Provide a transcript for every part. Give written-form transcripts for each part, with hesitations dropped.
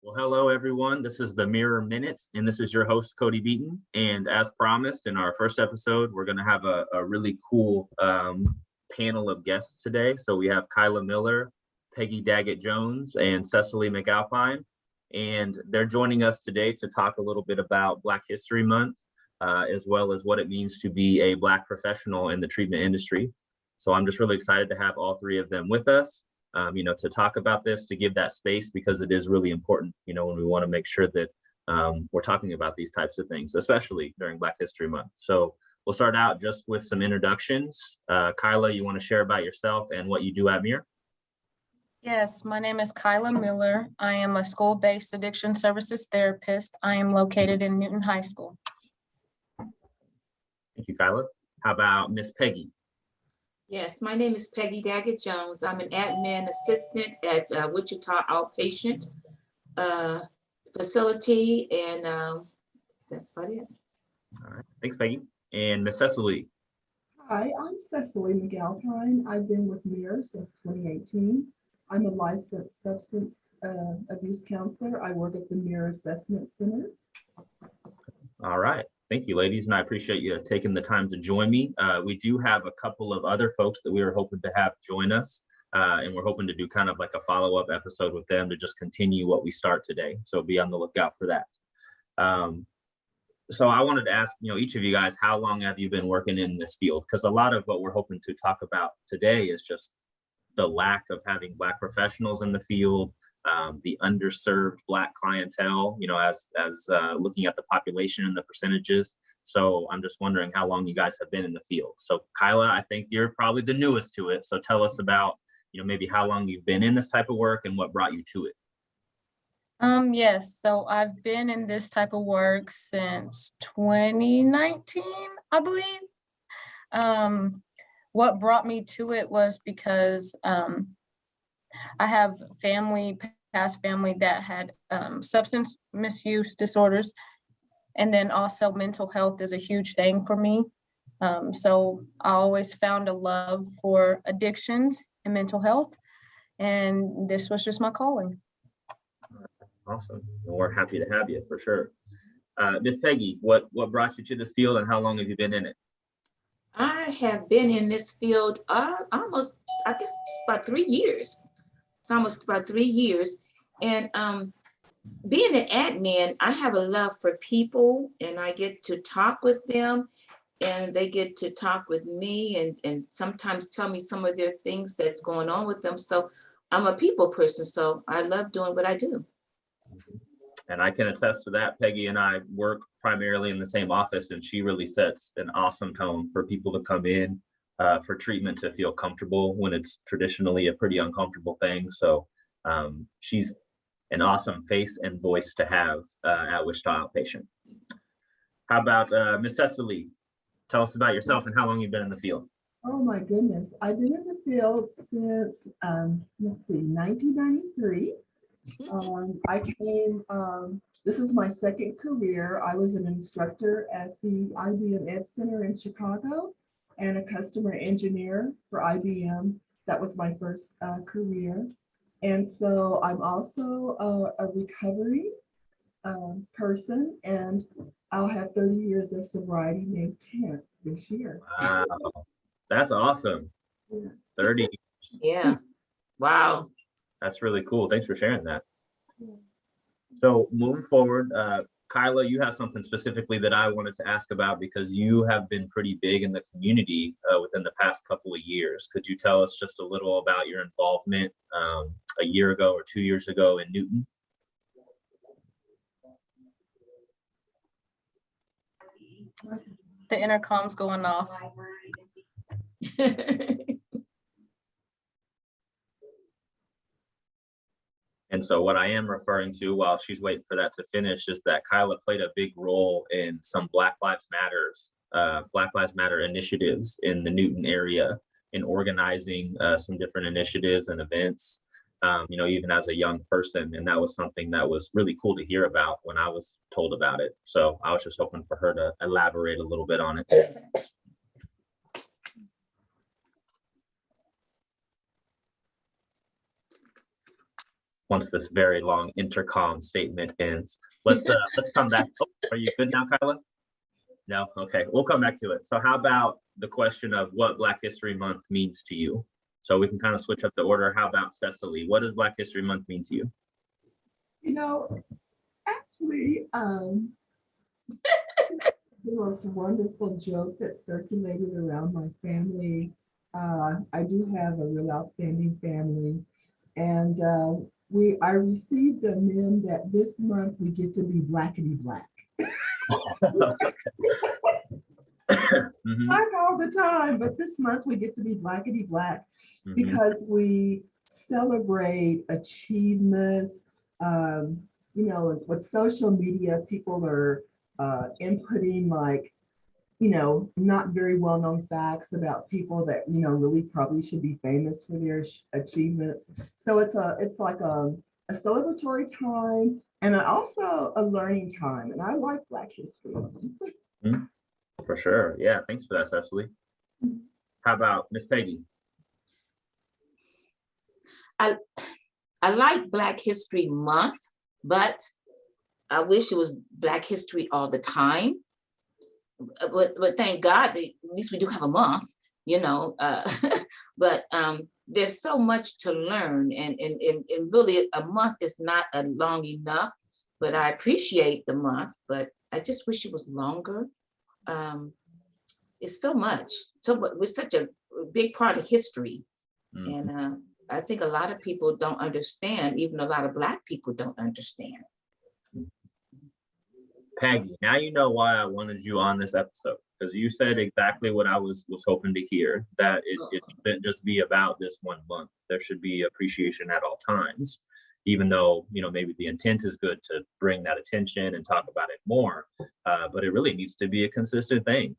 Well, hello, everyone. This is the Mirror Minutes, and this is your host, Cody Beaton. And as promised in our first episode, we're going to have a really cool panel of guests today. So we have Kyla Miller, Peggy Daggett-Jones, and Cecily McAlpine. And they're joining us today to talk a little bit about Black History Month, as well as what it means to be a Black professional in the treatment industry. So I'm just really excited to have all three of them with us. To talk about this, to give that space, because it is really important, when we want to make sure that we're talking about these types of things, especially during Black History Month. So we'll start out just with some introductions. Kyla, you want to share about yourself and what you do at MIR? Yes, my name is Kyla Miller. I am a school-based addiction services therapist. I am located in Newton High School. Thank you, Kyla. How about Miss Peggy? Yes, my name is Peggy Daggett-Jones. I'm an admin assistant at Wichita Outpatient facility, and that's about it. All right, thanks, Peggy. And Miss Cecily. Hi, I'm Cecily McAlpine. I've been with MIR since 2018. I'm a licensed substance abuse counselor. I work at the MIR Assessment Center. All right. Thank you, ladies, and I appreciate you taking the time to join me. We do have a couple of other folks that we were hoping to have join us, and we're hoping to do kind of like a follow-up episode with them to just continue what we start today. So be on the lookout for that. So I wanted to ask, each of you guys, how long have you been working in this field? Because a lot of what we're hoping to talk about today is just the lack of having Black professionals in the field, the underserved Black clientele, as looking at the population and the percentages. So I'm just wondering how long you guys have been in the field. So Kyla, I think you're probably the newest to it. So tell us about, maybe how long you've been in this type of work and what brought you to it. Yes, so I've been in this type of work since 2019, I believe. What brought me to it was because I have past family that had substance misuse disorders, and then also mental health is a huge thing for me. So I always found a love for addictions and mental health, and this was just my calling. Awesome. Well, we're happy to have you for sure. Miss Peggy, what brought you to this field and how long have you been in it? I have been in this field almost, I guess, about 3 years. It's almost about 3 years. And being an admin, I have a love for people, and I get to talk with them, and they get to talk with me, and sometimes tell me some of their things that's going on with them. So I'm a people person, so I love doing what I do. And I can attest to that. Peggy and I work primarily in the same office, and she really sets an awesome tone for people to come in for treatment to feel comfortable when it's traditionally a pretty uncomfortable thing. So she's an awesome face and voice to have at Wichita Outpatient. How about Miss Cecily? Tell us about yourself and how long you've been in the field. Oh my goodness, I've been in the field since, 1993. I came, this is my second career. I was an instructor at the IBM Ed Center in Chicago and a customer engineer for IBM. That was my first career. And so I'm also a recovery person, and I'll have 30 years of sobriety May 10th this year. Wow, that's awesome. Yeah. 30 years. Yeah. Wow. That's really cool. Thanks for sharing that. So moving forward, Kyla, you have something specifically that I wanted to ask about because you have been pretty big in the community within the past couple of years. Could you tell us just a little about your involvement a year ago or 2 years ago in Newton? The intercom's going off. And so what I am referring to while she's waiting for that to finish is that Kyla played a big role in some Black Lives Matter initiatives in the Newton area in organizing some different initiatives and events, even as a young person. And that was something that was really cool to hear about when I was told about it. So I was just hoping for her to elaborate a little bit on it. once this very long intercom statement ends. Let's come back. Oh, are you good now, Kyla? No? Okay, we'll come back to it. So how about the question of what Black History Month means to you? So we can kind of switch up the order. How about Cecily? What does Black History Month mean to you? You know, actually, there was a wonderful joke that circulated around my family. I do have a real outstanding family, and I received a meme that this month we get to be blackety black. Mhm, Black all the time, but this month we get to be blackety black mhm. because we celebrate achievements. You know, with social media, people are inputting like, you know, not very well-known facts about people that, you know, really probably should be famous for their achievements. So it's like a celebratory time and also a learning time. And I like Black History Month. For sure. Yeah, thanks for that, Cecily. How about Miss Peggy? I like Black History Month, but I wish it was Black History all the time. But thank God that at least we do have a month, you know. But there's so much to learn, and really a month is not long enough. But I appreciate the month, but I just wish it was longer. It's so much, we're such a big part of history, and I think a lot of people don't understand. Even a lot of Black people don't understand. Peggy, now you know why I wanted you on this episode, because you said exactly what I was hoping to hear, that it shouldn't just be about this one month. There should be appreciation at all times, even though, you know, maybe the intent is good to bring that attention and talk about it more, but it really needs to be a consistent thing.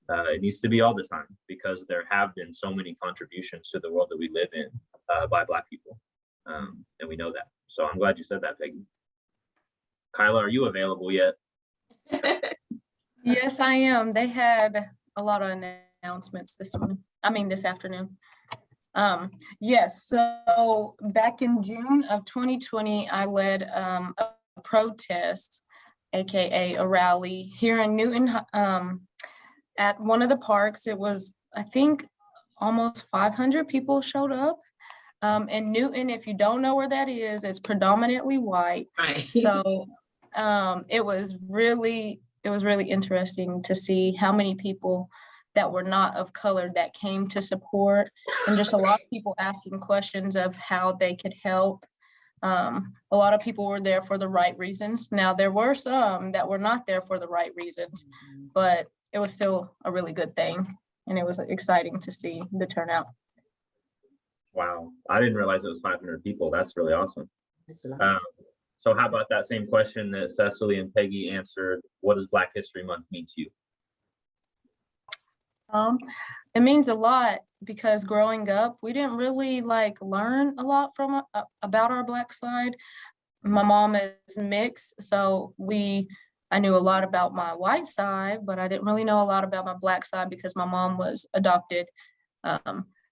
It needs to be all the time, because there have been so many contributions to the world that we live in by Black people, and we know that. So I'm glad you said that, Peggy. Kyla, are you available yet? Yes, I am. They had a lot of announcements this afternoon. Yes, so back in June of 2020, I led a protest, AKA a rally here in Newton, at one of the parks. It was, I think, almost 500 people showed up. In Newton, if you don't know where that is, it's predominantly white. Right. So it was really interesting to see how many people that were not of color that came to support, and just a lot of people asking questions of how they could help. A lot of people were there for the right reasons. Now, there were some that were not there for the right reasons, but it was still a really good thing, and it was exciting to see the turnout. Wow, I didn't realize it was 500 people. That's really awesome. That's a lot. So how about that same question that Cecily and Peggy answered? What does Black History Month mean to you? It means a lot, because growing up, we didn't really learn a lot from about our Black side. My mom is mixed, so I knew a lot about my white side, but I didn't really know a lot about my Black side because my mom was adopted.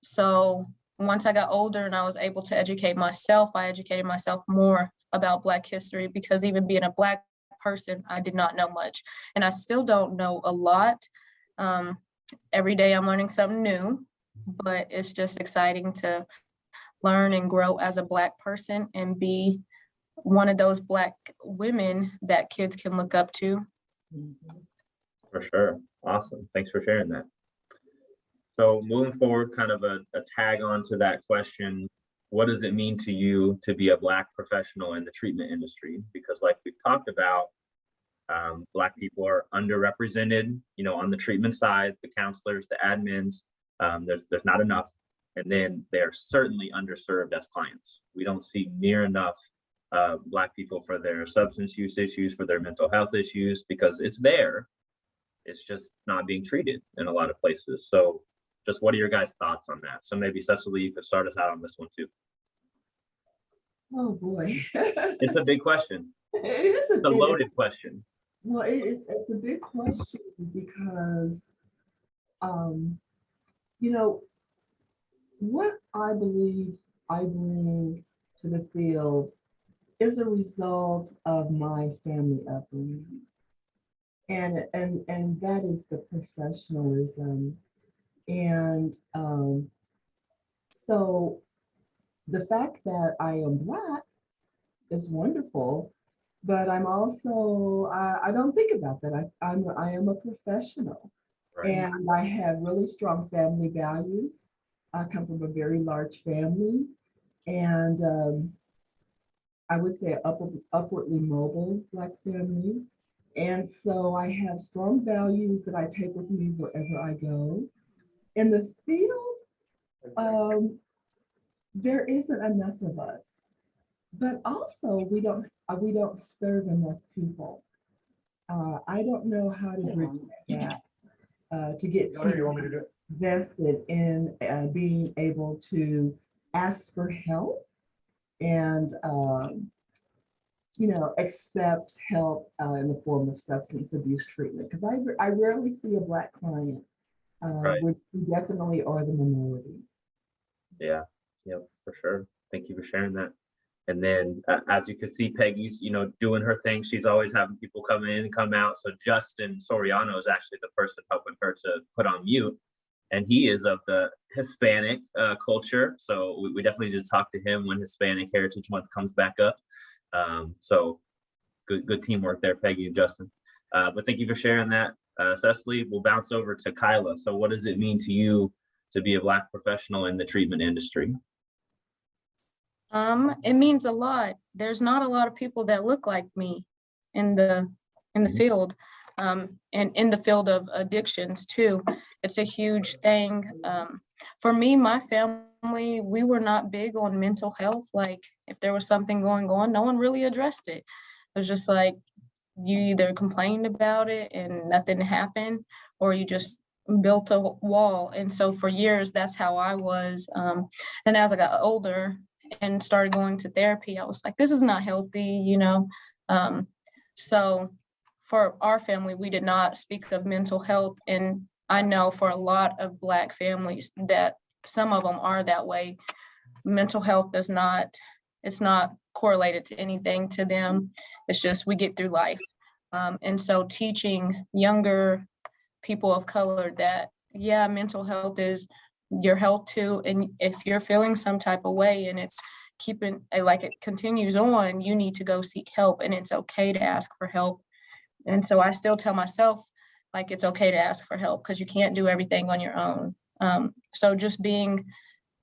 So once I got older and I was able to educate myself, I educated myself more about Black history, because even being a Black person, I did not know much, and I still don't know a lot. Every day I'm learning something new, but it's just exciting to learn and grow as a Black person and be one of those Black women that kids can look up to. For sure. Awesome. Thanks for sharing that. So moving forward, kind of a tag on to that question, what does it mean to you to be a Black professional in the treatment industry? Because like we've talked about, Black people are underrepresented, you know, on the treatment side, the counselors, the admins, there's not enough. And then they're certainly underserved as clients. We don't see near enough Black people for their substance use issues, for their mental health issues, because it's there. It's just not being treated in a lot of places. So just what are your guys' thoughts on that? So maybe Cecily, you could start us out on this one too. Oh, boy. It's a big question. It is It's a loaded question. Well, it's a big question because, you know, what I believe I bring to the field is a result of my family upbringing. And that is the professionalism. And so the fact that I am Black is wonderful, but I'm also, I don't think about that. I am a professional. Right. And I have really strong family values. I come from a very large family, and I would say upwardly mobile Black family. And so I have strong values that I take with me wherever I go. In the field, there isn't enough of us, but also we don't serve enough people. I don't know how to bridge that gap, to get people vested in being able to ask for help and accept help in the form of substance abuse treatment. Because I rarely see a Black client. Right. We definitely are the minority. Yeah, yep, for sure. Thank you for sharing that. And then as you can see, Peggy's, doing her thing. She's always having people come in and come out. So Justin Soriano is actually the person helping her to put on mute. And he is of the Hispanic culture. So we definitely need to talk to him when Hispanic Heritage Month comes back up. So good teamwork there, Peggy and Justin. But thank you for sharing that. Cecily, we'll bounce over to Kyla. So what does it mean to you to be a Black professional in the treatment industry? It means a lot. There's not a lot of people that look like me in the field, and in the field of addictions too. It's a huge thing. For me, my family, we were not big on mental health. Like if there was something going on, no one really addressed it. It was just like you either complained about it and nothing happened, or you just built a wall. And so for years, that's how I was. And as I got older and started going to therapy, I was like, this is not healthy, So for our family, we did not speak of mental health. And I know for a lot of Black families that some of them are that way. Mental health it's not correlated to anything to them. It's just we get through life. And so teaching younger people of color that, yeah, mental health is your health too. And if you're feeling some type of way and it's it continues on, you need to go seek help, and it's okay to ask for help. And so I still tell myself, like, it's okay to ask for help because you can't do everything on your own. So just being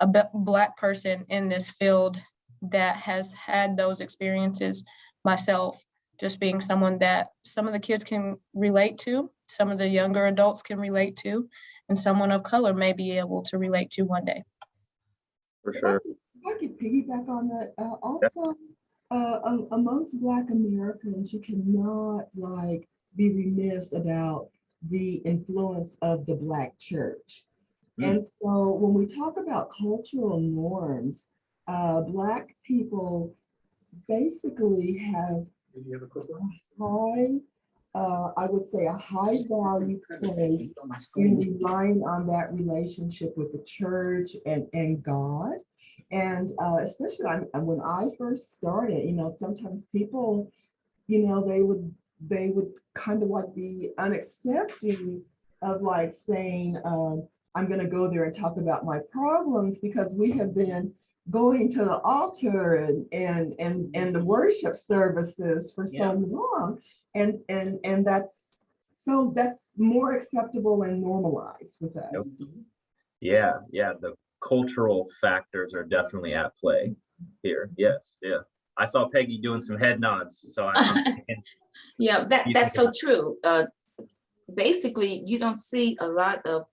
a Black person in this field that has had those experiences myself, just being someone that some of the kids can relate to, some of the younger adults can relate to, and someone of color may be able to relate to one day. For sure. If I could piggyback on that. Also, amongst Black Americans, you cannot be remiss about the influence of the Black church. And so when we talk about cultural norms, Black people basically have high, I would say a high value place in relying on that relationship with the church and God. And especially when I first started, sometimes people, they would kind of be unaccepting of saying, I'm going to go there and talk about my problems because we have been going to the altar and the worship services for so long. And that's more acceptable and normalized with us. Yeah. The cultural factors are definitely at play here. Yes. Yeah. I saw Peggy doing some head nods. So yeah, that's so true. Basically, you don't see a lot of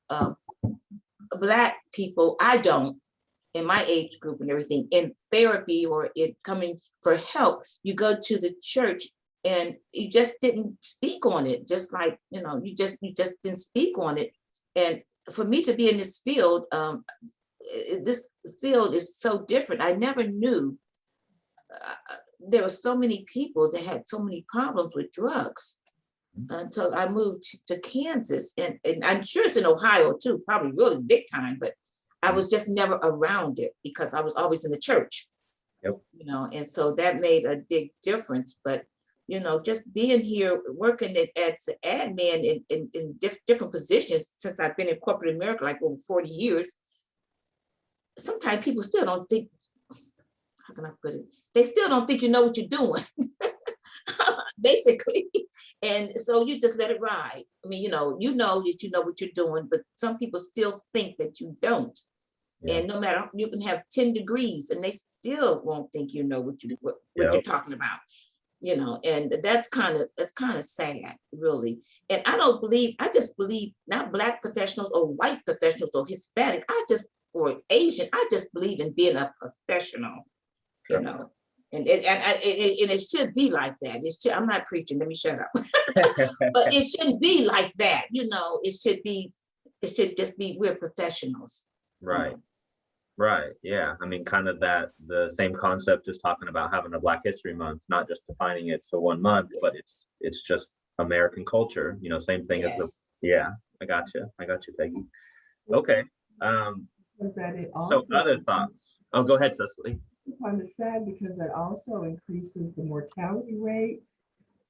Black people. I don't, in my age group and everything, in therapy or in coming for help. You go to the church and you just didn't speak on it. Just like, you just didn't speak on it. And for me to be in this field is so different. I never knew there were so many people that had so many problems with drugs until I moved to Kansas. And I'm sure it's in Ohio too, probably really big time, but I was just never around it because I was always in the church. Yep. You know, and so that made a big difference. But, you know, just being here, working as an admin in different positions since I've been in corporate America, like over 40 years, sometimes people still don't think, how can I put it? They still don't think you know what you're doing, basically. And so you just let it ride. I mean, you know that you know what you're doing, but some people still think that you don't. Yeah. And no matter, you can have 10 degrees and they still won't think you know what you're Yep. talking about, you know, and that's kind of sad, really. And I just believe not Black professionals or white professionals or Hispanic, or Asian, I just believe in being a professional, Sure. you know. And it should be like that. I'm not preaching, let me shut up. But it shouldn't be like that, you know. It should just be, we're professionals. Right. Right. Yeah. I mean, kind of the same concept, just talking about having a Black History Month, not just defining it to 1 month, but it's just American culture, you know, same thing as Yes. I got you, Peggy. Okay. Was that it So also other thoughts? Oh, go ahead, Cecily. kind of sad because that also increases the mortality rates.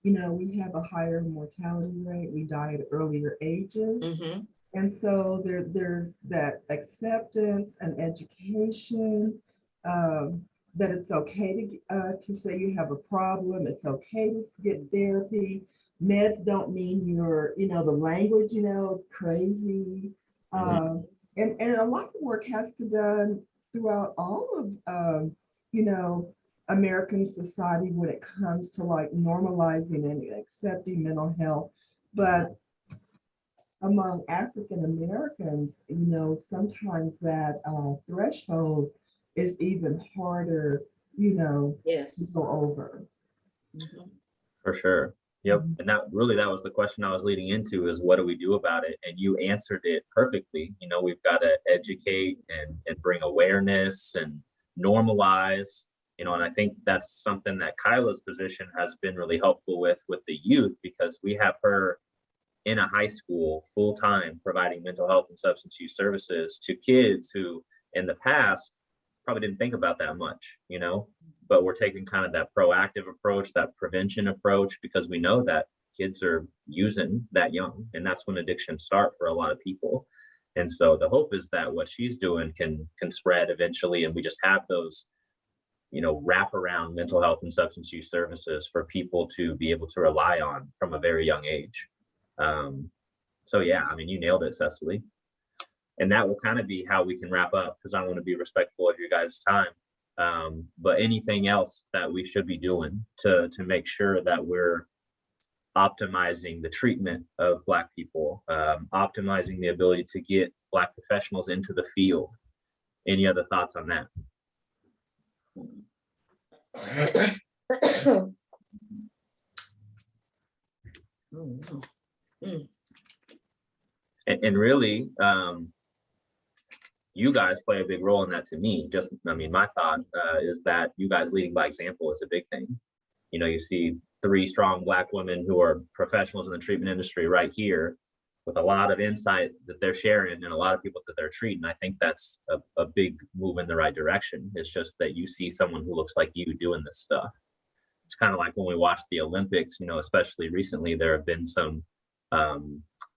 You know, we have a higher mortality rate. We die at earlier ages. Mm-hmm. And so there's that acceptance and education, that it's okay to say you have a problem. It's okay to get therapy. Meds don't mean you're, you know, the language, you know, crazy. And a lot of work has to done throughout all of, you know, American society when it comes to like normalizing and accepting mental health. But among African Americans, you know, sometimes that threshold is even harder, you know, to Yes. go over. Mm-hmm. For sure. Yep. And that was the question I was leading into, is what do we do about it? And you answered it perfectly. You know, we've got to educate and bring awareness and normalize, you know, and I think that's something that Kyla's position has been really helpful with the youth, because we have her in a high school full time providing mental health and substance use services to kids who in the past probably didn't think about that much, you know, but we're taking kind of that proactive approach, that prevention approach, because we know that kids are using that young, and that's when addictions start for a lot of people. And so the hope is that what she's doing can spread eventually, and we just have those, you know, wraparound mental health and substance use services for people to be able to rely on from a very young age. So yeah, I mean, you nailed it, Cecily. And that will kind of be how we can wrap up, because I want to be respectful of your guys' time. But anything else that we should be doing to make sure that we're optimizing the treatment of Black people, optimizing the ability to get Black professionals into the field. Any other thoughts on that? And really, you guys play a big role in that to me. Just, I mean, my thought is that you guys leading by example is a big thing. You know, you see 3 strong Black women who are professionals in the treatment industry right here with a lot of insight that they're sharing and a lot of people that they're treating. I think that's a big move in the right direction. It's just that you see someone who looks like you doing this stuff. It's kind of like when we watch the Olympics, you know, especially recently, there have been some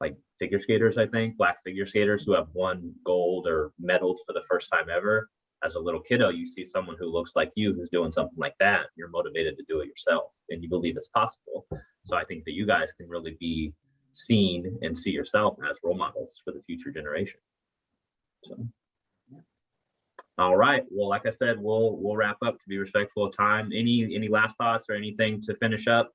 like figure skaters, I think, Black figure skaters who have won gold or medaled for the first time ever. As a little kiddo, you see someone who looks like you who's doing something like that. You're motivated to do it yourself, and you believe it's possible. So I think that you guys can really be seen and see yourself as role models for the future generation. So, all right. Well, like I said, we'll wrap up to be respectful of time. Any last thoughts or anything to finish up?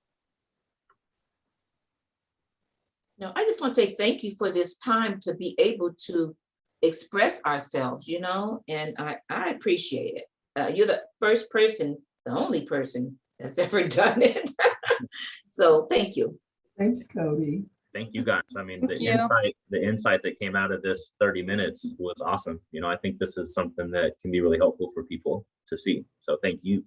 No, I just want to say thank you for this time to be able to express ourselves, you know, and I appreciate it. You're the first person, the only person that's ever done it. So thank you. Thanks, Cody. Thank you guys. I mean, Thank you. the insight that came out of this 30 minutes was awesome. You know, I think this is something that can be really helpful for people to see. So thank you.